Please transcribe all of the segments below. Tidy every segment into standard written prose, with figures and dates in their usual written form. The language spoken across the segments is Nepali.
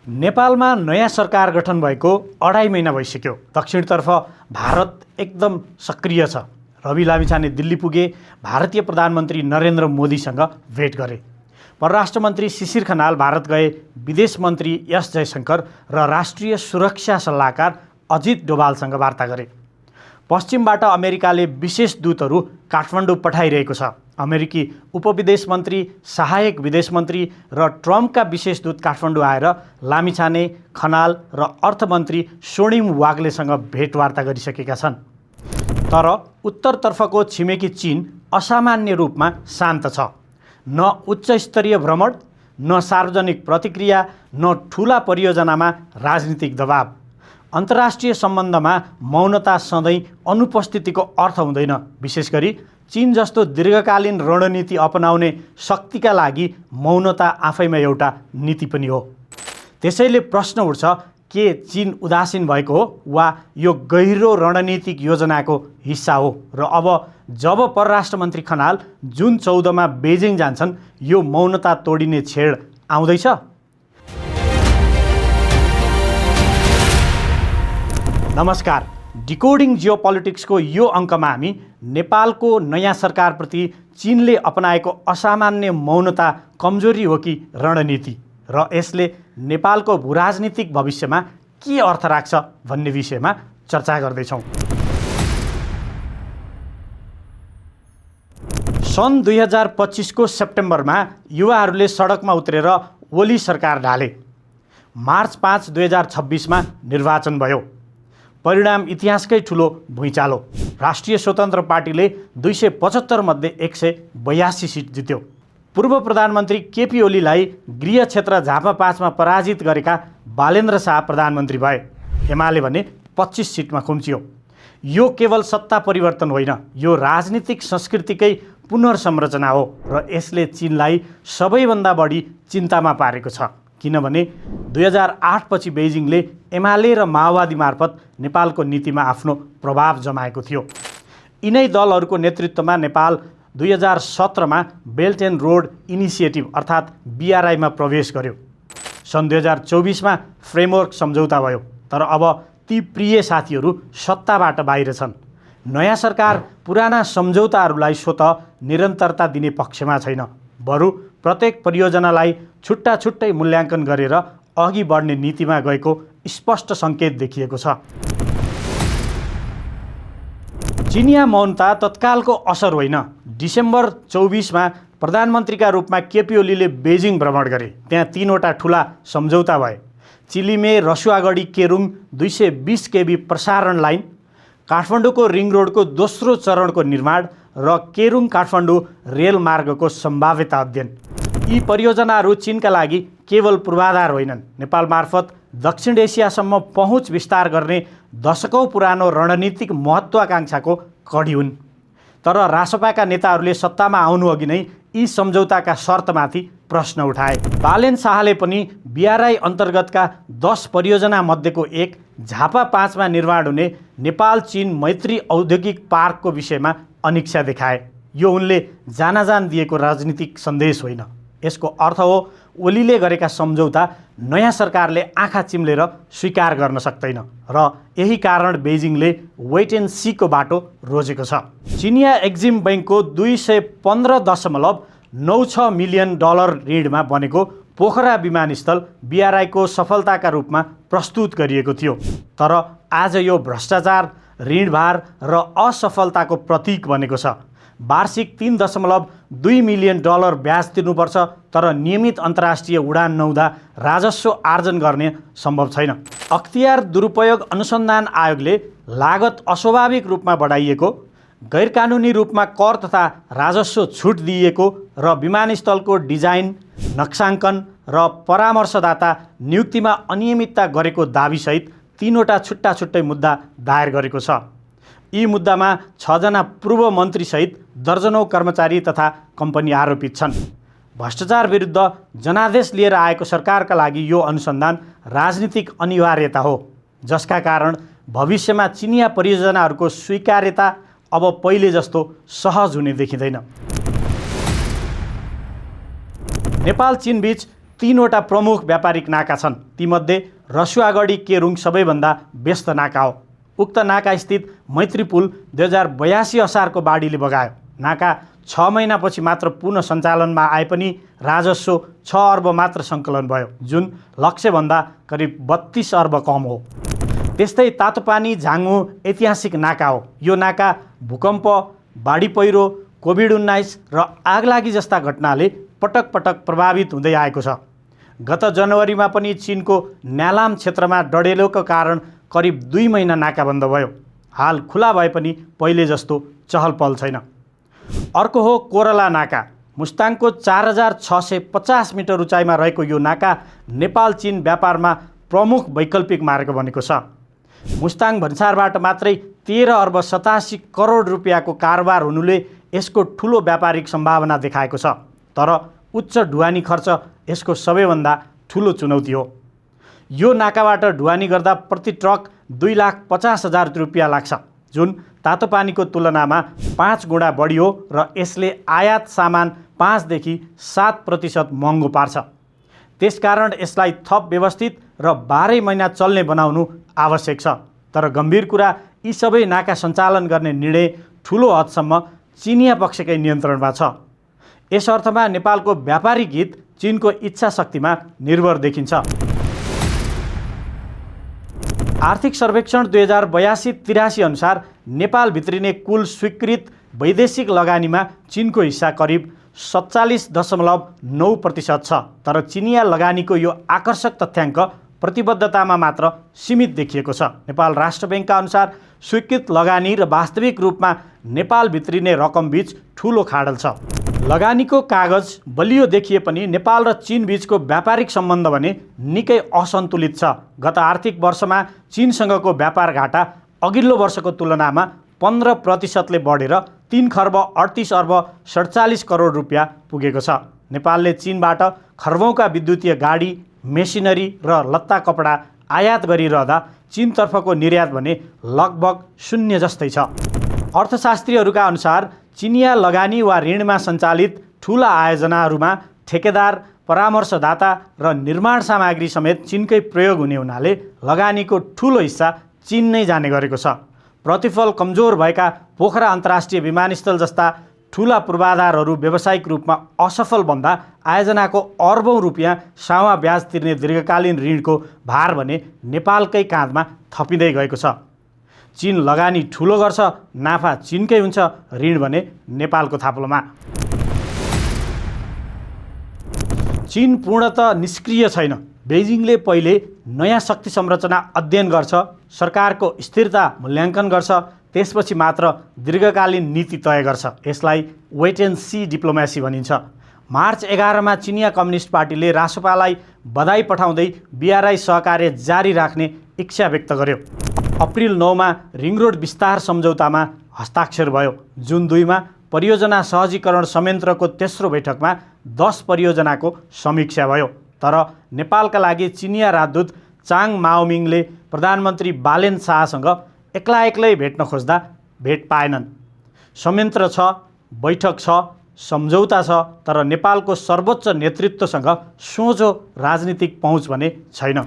नेपालमा नयाँ सरकार गठन भएको 2.5 महिना भइसक्यो। दक्षिणतर्फ भारत एकदम सक्रिय छ। रवि लामिछाने दिल्ली पुगे, भारतीय प्रधानमन्त्री नरेन्द्र मोदीसँग भेट गरे। परराष्ट्र मन्त्री शिशिर खनाल भारत गए, विदेश मन्त्री एस जयशंकर र राष्ट्रिय सुरक्षा सल्लाहकार अजित डोभालसँग वार्ता गरे। पश्चिमबाट अमेरिकाले विशेष दूतहरू काठमाडौँ पठाइरहेको छ। अमेरिकी उपविदेश मन्त्री, सहायक विदेश मन्त्री र ट्रम्पका विशेष दूत काठमाडौँ आएर लामिछाने, खनाल र अर्थमन्त्री स्वर्णिम वाग्लेसँग भेटवार्ता गरिसकेका छन्। तर उत्तरतर्फको छिमेकी चीन असामान्य रूपमा शान्त छ। न उच्च स्तरीय भ्रमण, न सार्वजनिक प्रतिक्रिया, न ठूला परियोजनामा राजनीतिक दबाव। अन्तर्राष्ट्रिय सम्बन्धमा मौनता सधैँ अनुपस्थितिको अर्थ हुँदैन। विशेष गरी चीन जस्तो दीर्घकालीन रणनीति अपनाउने शक्तिका लागि मौनता आफैमा एउटा नीति पनि हो। त्यसैले प्रश्न उठ्छ, के चीन उदासीन भएको हो वा यो गहिरो रणनीतिक योजनाको हिस्सा हो? र अब जब परराष्ट्र मन्त्री खनाल जुन 14 बेजिङ जान्छन्, यो मौनता तोडिने छेड आउँदैछ? नमस्कार, डिकोडिङ जियोपोलिटिक्सको यो अङ्कमा हामी नेपालको नयाँ सरकारप्रति चीनले अपनाएको असामान्य मौनता कमजोरी हो कि रणनीति, र यसले नेपालको भूराजनीतिक भविष्यमा के अर्थ राख्छ भन्ने विषयमा चर्चा गर्दैछौँ। सन् 2025 को सेप्टेम्बरमा युवाहरूले सडकमा उत्रेर ओली सरकार ढाले। मार्च 5, 2026 मा निर्वाचन भयो। परिणाम इतिहासकै ठुलो भुइँचालो। राष्ट्रिय स्वतन्त्र पार्टीले 275 मध्ये 182 सिट जित्यो। पूर्व प्रधानमन्त्री केपी ओलीलाई गृह क्षेत्र झापा 5 मा पराजित गरेका बालेन्द्र शाह प्रधानमन्त्री भए। एमाले भने 25 सिटमा खुम्चियो। यो केवल सत्ता परिवर्तन होइन, यो राजनीतिक संस्कृतिकै पुनर्संरचना हो र यसले चीनलाई सबैभन्दा बढी चिन्तामा पारेको छ। किनभने 2008 पछि बेजिङले एमाले र माओवादी मार्फत नेपालको नीतिमा आफ्नो प्रभाव जमाएको थियो। यिनै दलहरूको नेतृत्वमा नेपाल 2017 मा बेल्ट एन्ड रोड इनिसिएटिभ अर्थात् BRI मा प्रवेश गर्यो। सन् 2024 मा फ्रेमवर्क सम्झौता भयो। तर अब ती प्रिय साथीहरू सत्ताबाट बाहिर छन्। नयाँ सरकार पुराना सम्झौताहरूलाई स्वतः निरन्तरता दिने पक्षमा छैन। बरु प्रत्येक परियोजनालाई छुट्टा छुट्टै मूल्याङ्कन गरेर अघि बढ्ने नीतिमा गएको स्पष्ट सङ्केत देखिएको छ। चिनिया मौनता तत्कालको असर होइन। डिसेम्बर 24 मा प्रधानमन्त्रीका रूपमा केपी ओलीले बेजिङ भ्रमण गरे। त्यहाँ 3 वटा ठुला सम्झौता भए। चिलीमे रसुवागढी केरुङ 220 kV प्रसारण लाइन, काठमाडौँको रिङ रोडको दोस्रो चरणको निर्माण र केरुङ काठमाडौँ रेल मार्गको सम्भाव्यता अध्ययन। यी परियोजनाहरू चीनका लागि केवल पूर्वाधार होइनन्, नेपाल मार्फत दक्षिण एसियासम्म पहुँच विस्तार गर्ने दशकौँ पुरानो रणनीतिक महत्त्वाकांक्षाको कडी हुन्। तर रासपाका नेताहरूले सत्तामा आउनु अघि नै यी सम्झौताका शर्तमाथि प्रश्न उठाए। बालेन शाहले पनि BRI अन्तर्गतका 10 परियोजना मध्येको एक झापा 5 मा निर्माण हुने नेपाल चीन मैत्री औद्योगिक पार्कको विषयमा अनिच्छा देखाए। यो उनले जानाजान दिएको राजनीतिक सन्देश होइन। यसको अर्थ हो ओलीले गरेका सम्झौता नयाँ सरकारले आँखा चिम्लेर स्वीकार गर्न सक्दैन र यही कारण बेजिङले वेट एन्ड सीको बाटो रोजेको छ। चिनिया एक्जिम बैंकको $215.96 मिलियन ऋणमा बनेको पोखरा विमानस्थल BRI को सफलताका रूपमा प्रस्तुत गरिएको थियो। तर आज यो भ्रष्टाचार, ऋणभार र असफलताको प्रतीक बनेको छ। वार्षिक $3.2 मिलियन ब्याज तिर्नुपर्छ, तर नियमित अन्तर्राष्ट्रिय उडान नहुँदा राजस्व आर्जन गर्ने सम्भव छैन। अख्तियार दुरुपयोग अनुसन्धान आयोगले लागत अस्वाभाविक रूपमा बढाइएको, गैरकानुनी रूपमा कर तथा राजस्व छुट दिइएको र विमानस्थलको डिजाइन, नक्साङ्कन र परामर्शदाता नियुक्तिमा अनियमितता गरेको दाबीसहित 3 वटा छुट्टा छुट्टै मुद्दा दायर गरेको छ। यी मुद्दामा 6 जना पूर्व मन्त्रीसहित दर्जनौं कर्मचारी तथा कम्पनी आरोपित छन्। भ्रष्टाचार विरुद्ध जनादेश लिएर आएको सरकारका लागि यो अनुसन्धान राजनीतिक अनिवार्यता हो, जसका कारण भविष्यमा चिनिया परियोजनाहरूको स्वीकार्यता अब पहिले जस्तो सहज हुने देखिँदैन। नेपाल चीन बीच 3वटा प्रमुख व्यापारिक नाका छन्। तीमध्ये रसुवागढी केरुङ सबैभन्दा व्यस्त नाका हो। उक्त नाका स्थित मैत्री पुल 2082 असारको बाढीले बगायो। नाका 6 महिनापछि मात्र पुनः सञ्चालनमा आए पनि राजस्व 6 अर्ब मात्र सङ्कलन भयो, जुन लक्ष्यभन्दा करिब 32 अर्ब कम हो। त्यस्तै तातोपानी झाङु ऐतिहासिक नाका हो। यो नाका भूकम्प, बाढी पहिरो, कोभिड-19 र आगलागी जस्ता घटनाले पटक पटक प्रभावित हुँदै आएको छ। गत जनवरीमा पनि चीनको न्यालाम क्षेत्रमा डढेलोको कारण करिब 2 महिना नाका बन्द भयो। हाल खुला भए पनि पहिले जस्तो चहल पहल छैन। अर्को हो कोरला नाका। मुस्ताङको 4650 मिटर उचाइमा रहेको यो नाका नेपाल चीन व्यापारमा प्रमुख वैकल्पिक मार्ग बनेको छ। मुस्ताङ भन्सारबाट मात्रै 13 अर्ब 87 करोड रुपियाँको कारोबार हुनुले यसको ठुलो व्यापारिक सम्भावना देखाएको छ। तर उच्च ढुवानी खर्च यसको सबैभन्दा ठुलो चुनौती हो। यो नाकाबाट ढुवानी गर्दा प्रति ट्रक 2,50,000 रुपियाँ लाग्छ, जुन तातोपानीको तुलनामा 5 गुणा बढी हो र यसले आयात सामान 5 देखि 7% महँगो पार्छ। त्यसकारण यसलाई थप व्यवस्थित र 12 महिना चल्ने बनाउनु आवश्यक छ। तर गम्भीर कुरा, यी सबै नाका सञ्चालन गर्ने निर्णय ठुलो हदसम्म चिनिया पक्षकै नियन्त्रणमा छ। यस अर्थमा नेपालको व्यापारिक हित चीनको इच्छा शक्तिमा निर्भर देखिन्छ। आर्थिक सर्वेक्षण 2082-83 अनुसार नेपाल भित्रिने कुल स्वीकृत वैदेशिक लगानीमा चीनको हिस्सा करिब 47.9% छ। तर चिनिया लगानीको यो आकर्षक तथ्याङ्क प्रतिबद्धतामा मात्र सीमित देखिएको छ। नेपाल राष्ट्र ब्याङ्कका अनुसार स्वीकृत लगानी र वास्तविक रूपमा नेपाल भित्रिने रकम बीच ठूलो खाडल छ। लगानीको कागज बलियो देखिए पनि नेपाल र चीन बीचको व्यापारिक सम्बन्ध भने निकै असन्तुलित छ। गत आर्थिक वर्षमा चीनसँगको व्यापार घाटा अघिल्लो वर्षको तुलनामा 15% बढेर 3 खर्ब 38 अर्ब 47 करोड रुपियाँ पुगेको छ। नेपालले चीनबाट खर्बौँका विद्युतीय गाडी, मेसिनरी र लत्ता कपडा आयात गरिरहँदा चीनतर्फको निर्यात भने लगभग शून्य जस्तै छ। अर्थशास्त्रीहरूका अनुसार चिनिया लगानी वा ऋणमा सञ्चालित ठूला आयोजनाहरूमा ठेकेदार, परामर्शदाता र निर्माण सामग्री समेत चीनकै प्रयोग हुने हुनाले लगानीको ठूलो हिस्सा चीन नै जाने गरेको छ। प्रतिफल कमजोर भएका पोखरा अन्तर्राष्ट्रिय विमानस्थल जस्ता ठूला पूर्वाधारहरू व्यावसायिक रूपमा असफल भन्दा आयोजनाको अर्बौं रुपियाँ सावा ब्याज तिर्ने दीर्घकालीन ऋणको भार भने नेपालकै काँधमा थपिँदै गएको छ। चीन लगानी ठूलो गर्छ, नाफा चीनकै हुन्छ, ऋण भने नेपालको थाप्लोमा। चीन पूर्णतः निष्क्रिय छैन। बेजिङले पहिले नयाँ शक्ति संरचना अध्ययन गर्छ, सरकारको स्थिरता मूल्याङ्कन गर्छ, त्यसपछि मात्र दीर्घकालीन नीति तय गर्छ। यसलाई वेट एन्ड सी डिप्लोमेसी भनिन्छ। मार्च 11 मा चिनिया कम्युनिस्ट पार्टीले रासोपालाई बधाई पठाउँदै बीआरआई सहकार्य जारी राख्ने इच्छा व्यक्त गर्यो। अप्रिल 9 मा रिङरोड विस्तार सम्झौतामा हस्ताक्षर भयो। जुन 2 मा परियोजना सहजीकरण संयन्त्रको तेस्रो बैठकमा 10 परियोजनाको समीक्षा भयो। तर नेपालका लागि चिनिया राजदूत चाङ माओमिङले प्रधानमन्त्री बालेन शाहसँग एक्लै भेट्न खोज्दा भेट पाएनन्। संयन्त्र छ, बैठक छ, सम्झौता छ, तर नेपालको सर्वोच्च नेतृत्वसँग सोझो राजनीतिक पहुँच भने छैन।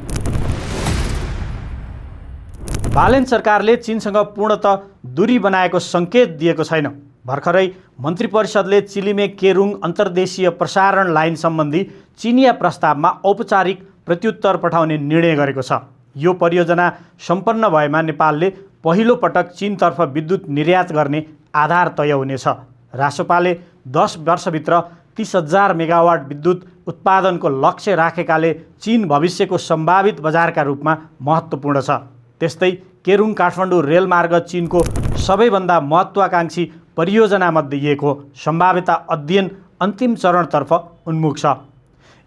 बालेन सरकारले चीनसँग पूर्णतः दूरी बनाएको सङ्केत दिएको छैन। भर्खरै मन्त्री परिषदले चिलिमे केरुङ अन्तर्देशीय प्रसारण लाइन सम्बन्धी चिनिया प्रस्तावमा औपचारिक प्रत्युत्तर पठाउने निर्णय गरेको छ। यो परियोजना सम्पन्न भएमा नेपालले पहिलो पटक चीनतर्फ विद्युत निर्यात गर्ने आधार तय हुनेछ। रासोपाले 10 वर्षभित्र 30,000 मेगावाट विद्युत उत्पादनको लक्ष्य राखेकाले चीन भविष्यको सम्भावित बजारका रूपमा महत्त्वपूर्ण छ। त्यस्तै केरुङ काठमाडौँ रेलमार्ग चीनको सबैभन्दा महत्त्वाकांक्षी परियोजनामध्ये एक हो। सम्भाव्यता अध्ययन अन्तिम चरणतर्फ उन्मुख छ।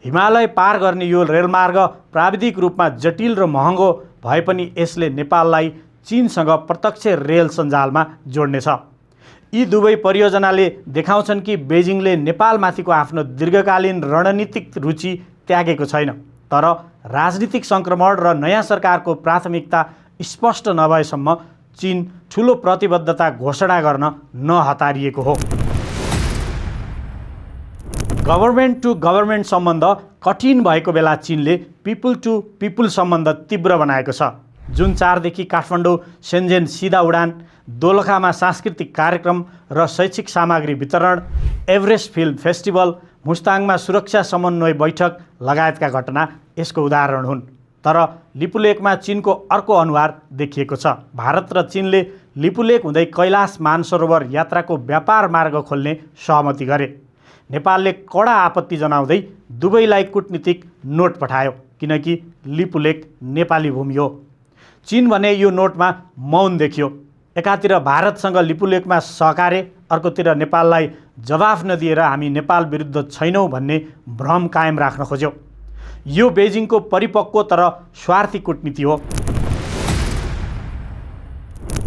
हिमालय पार गर्ने यो रेलमार्ग प्राविधिक रूपमा जटिल र महँगो भए पनि यसले नेपाललाई चीनसँग प्रत्यक्ष रेल सञ्जालमा जोड्नेछ। यी दुवै परियोजनाले देखाउँछन् कि बेजिङले नेपालमाथिको आफ्नो दीर्घकालीन रणनीतिक रुचि त्यागेको छैन। तर राजनीतिक सङ्क्रमण र नयाँ सरकारको प्राथमिकता स्पष्ट नभएसम्म चीन ठूलो प्रतिबद्धता घोषणा गर्न नहतारिएको हो। गभर्मेन्ट टु गभर्मेन्ट सम्बन्ध कठिन भएको बेला चीनले पिपुल टु पिपुल सम्बन्ध तीव्र बनाएको छ। जुन 4 देखि काठमाडौँ सेन्जेन सिधा उडान, दोलखामा सांस्कृतिक कार्यक्रम र शैक्षिक सामग्री वितरण, एभरेस्ट फिल्म फेस्टिभल, मुस्ताङमा सुरक्षा समन्वय बैठक लगायतका घटना यसको उदाहरण हुन्। तर लिपुलेखमा चीनको अर्को अनुहार देखिएको छ। भारत र चीनले लिपुलेख हुँदै कैलाश मानसरोवर यात्राको व्यापार मार्ग खोल्ने सहमति गरे। नेपालले कडा आपत्ति जनाउँदै दुबईलाई कूटनीतिक नोट पठायो, किनकि लिपुलेख नेपाली भूमि हो। चीन भने यो नोटमा मौन देखियो। एकातिर भारतसँग लिपुलेखमा सहकार्य, अर्कोतिर नेपाललाई जवाफ नदिएर हामी नेपाल विरुद्ध छैनौँ भन्ने भ्रम कायम राख्न खोज्यो। यो बेजिङको परिपक्व तर स्वार्थी कूटनीति हो।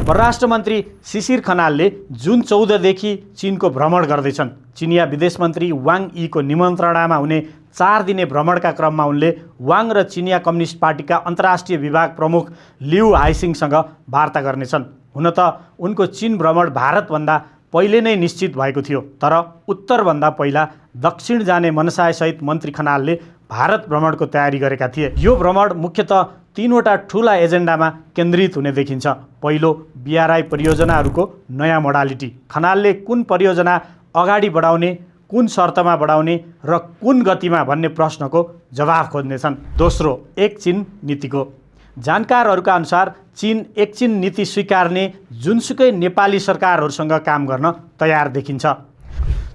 परराष्ट्र मन्त्री शिशिर खनालले जुन 14 देखि चीनको भ्रमण गर्दैछन्। चिनिया विदेश मन्त्री वाङ यीको निमन्त्रणामा हुने 4 दिने भ्रमणका क्रममा उनले वाङ र चिनिया कम्युनिस्ट पार्टीका अन्तर्राष्ट्रिय विभाग प्रमुख लिउ हाइसिङसँग वार्ता गर्नेछन्। हुन त उनको चीन भ्रमण भारतभन्दा पहिले नै निश्चित भएको थियो, तर उत्तरभन्दा पहिला दक्षिण जाने मनसायसहित मन्त्री खनालले भारत भ्रमणको तयारी गरेका थिए। यो भ्रमण मुख्यतः 3वटा ठूला एजेन्डामा केन्द्रित हुने देखिन्छ। पहिलो, BRI परियोजनाहरूको नयाँ मोडालिटी। खनालले कुन परियोजना अगाडि बढाउने, कुन शर्तमा बढाउने र कुन गतिमा भन्ने प्रश्नको जवाफ खोज्नेछन्। दोस्रो, एक चीन नीतिको। जानकारहरूका अनुसार चीन एक चीन नीति स्वीकार्ने जुनसुकै नेपाली सरकारहरूसँग काम गर्न तयार देखिन्छ।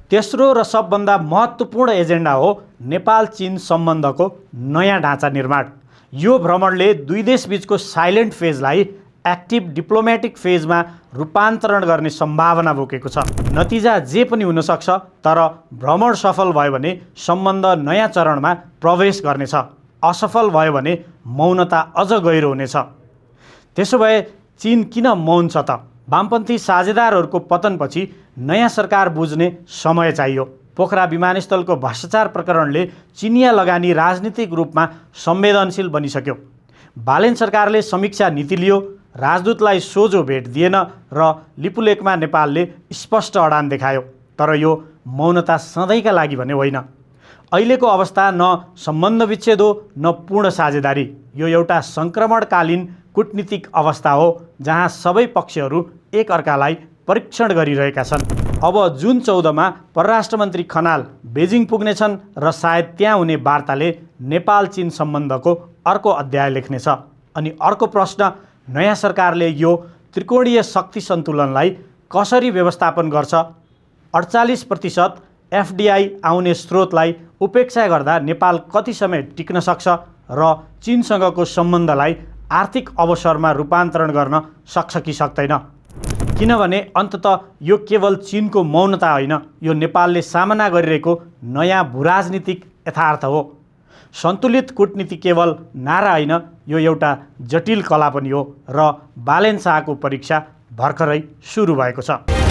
तेस्रो र सबभन्दा महत्त्वपूर्ण एजेन्डा हो नेपाल चीन सम्बन्धको नयाँ ढाँचा निर्माण। यो भ्रमणले दुई देशबीचको साइलेन्ट फेजलाई एक्टिभ डिप्लोमेटिक फेजमा रूपान्तरण गर्ने सम्भावना बोकेको छ। नतिजा जे पनि हुन सक्छ, तर भ्रमण सफल भयो भने सम्बन्ध नयाँ चरणमा प्रवेश गर्नेछ। असफल भयो भने मौनता अझ गहिरो हुनेछ। त्यसो भए चीन किन मौन छ त? वामपन्थी साझेदारहरूको पतनपछि नयाँ सरकार बुझ्ने समय चाहियो। पोखरा विमानस्थलको भ्रष्टाचार प्रकरणले चिनिया लगानी राजनीतिक रूपमा संवेदनशील बनिसक्यो। बालेन सरकारले समीक्षा नीति लियो, राजदूतलाई सोझो भेट दिएन र लिपुलेखमा नेपालले स्पष्ट अडान देखायो। तर यो मौनता सधैँका लागि भने होइन। अहिलेको अवस्था न सम्बन्ध विच्छेद हो न पूर्ण साझेदारी। यो एउटा सङ्क्रमणकालीन कूटनीतिक अवस्था हो जहाँ सबै पक्षहरू एक अर्कालाई परीक्षण गरिरहेका छन्। अब जुन 14मा परराष्ट्र मन्त्री खनाल बेजिङ पुग्नेछन् र सायद त्यहाँ हुने वार्ताले नेपाल चीन सम्बन्धको अर्को अध्याय लेख्नेछ। अनि अर्को प्रश्न, नयाँ सरकारले यो त्रिकोणीय शक्ति सन्तुलनलाई कसरी व्यवस्थापन गर्छ? 48% FDI आउने स्रोतलाई उपेक्षा गर्दा नेपाल कति समय टिक्न सक्छ र चीनसँगको सम्बन्धलाई आर्थिक अवसरमा रूपान्तरण गर्न सक्छ कि सक्दैन? किनभने अन्ततः यो केवल चीनको मौनता होइन, यो नेपालले सामना गरिरहेको नयाँ भूराजनीतिक यथार्थ हो। सन्तुलित कूटनीति केवल नारा होइन, यो एउटा जटिल कला पनि हो र बालेन शाहको परीक्षा भर्खरै सुरु भएको छ।